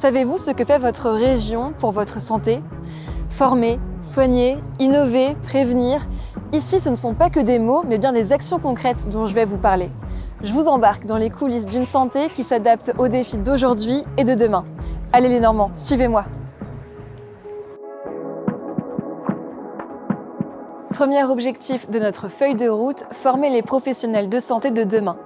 Savez-vous ce que fait votre région pour votre santé? Former, soigner, innover, prévenir. Ici, ce ne sont pas que des mots, mais bien des actions concrètes dont je vais vous parler. Je vous embarque dans les coulisses d'une santé qui s'adapte aux défis d'aujourd'hui et de demain. Allez les Normands, suivez-moi. Premier objectif de notre feuille de route, former les professionnels de santé de demain.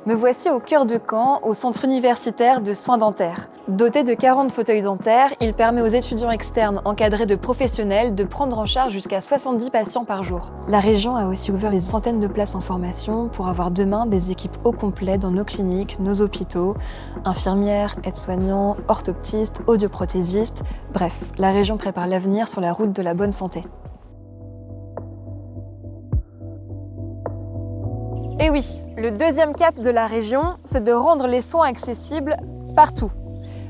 Me voici au cœur de Caen, au centre universitaire de soins dentaires. Doté de 40 fauteuils dentaires, il permet aux étudiants externes encadrés de professionnels de prendre en charge jusqu'à 70 patients par jour. La région a aussi ouvert des centaines de places en formation pour avoir demain des équipes au complet dans nos cliniques, nos hôpitaux, infirmières, aides-soignants, orthoptistes, audioprothésistes. Bref, la région prépare l'avenir sur la route de la bonne santé. Et oui, le deuxième cap de la région, c'est de rendre les soins accessibles partout.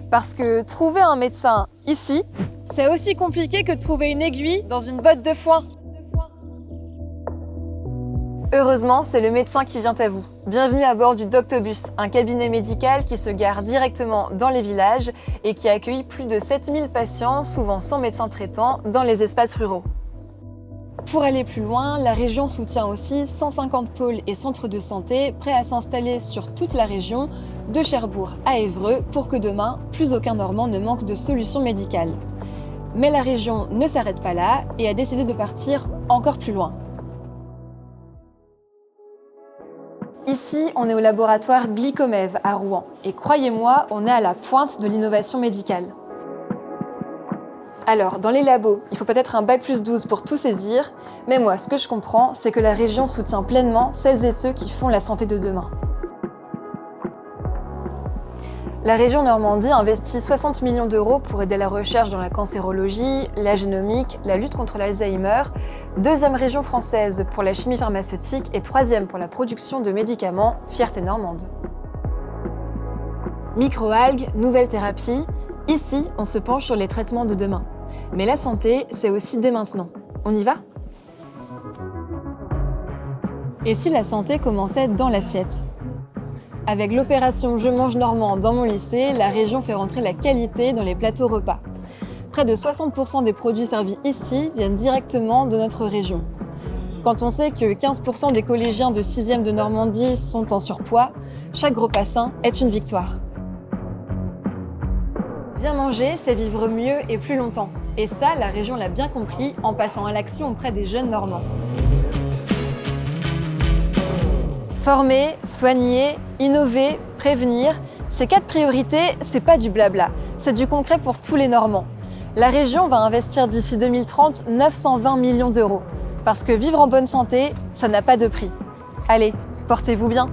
Parce que trouver un médecin ici, c'est aussi compliqué que de trouver une aiguille dans une botte de foin. Heureusement, c'est le médecin qui vient à vous. Bienvenue à bord du Doctobus, un cabinet médical qui se gare directement dans les villages et qui accueille plus de 7000 patients, souvent sans médecin traitant, dans les espaces ruraux. Pour aller plus loin, la région soutient aussi 150 pôles et centres de santé prêts à s'installer sur toute la région, de Cherbourg à Évreux, pour que demain, plus aucun Normand ne manque de solutions médicales. Mais la région ne s'arrête pas là et a décidé de partir encore plus loin. Ici, on est au laboratoire Glycomev à Rouen. Et croyez-moi, on est à la pointe de l'innovation médicale. Alors, dans les labos, il faut peut-être un bac+12 pour tout saisir, mais moi, ce que je comprends, c'est que la région soutient pleinement celles et ceux qui font la santé de demain. La région Normandie investit 60 millions d'euros pour aider la recherche dans la cancérologie, la génomique, la lutte contre l'Alzheimer, deuxième région française pour la chimie pharmaceutique et troisième pour la production de médicaments, fierté normande. Microalgues, nouvelles thérapies. Ici, on se penche sur les traitements de demain. Mais la santé, c'est aussi dès maintenant. On y va? Et si la santé commençait dans l'assiette? Avec l'opération Je mange normand dans mon lycée, la région fait rentrer la qualité dans les plateaux repas. Près de 60% des produits servis ici viennent directement de notre région. Quand on sait que 15% des collégiens de 6e de Normandie sont en surpoids, chaque repas sain est une victoire. Bien manger, c'est vivre mieux et plus longtemps. Et ça, la région l'a bien compris en passant à l'action auprès des jeunes Normands. Former, soigner, innover, prévenir, ces 4 priorités, c'est pas du blabla, c'est du concret pour tous les Normands. La région va investir d'ici 2030 920 millions d'euros. Parce que vivre en bonne santé, ça n'a pas de prix. Allez, portez-vous bien!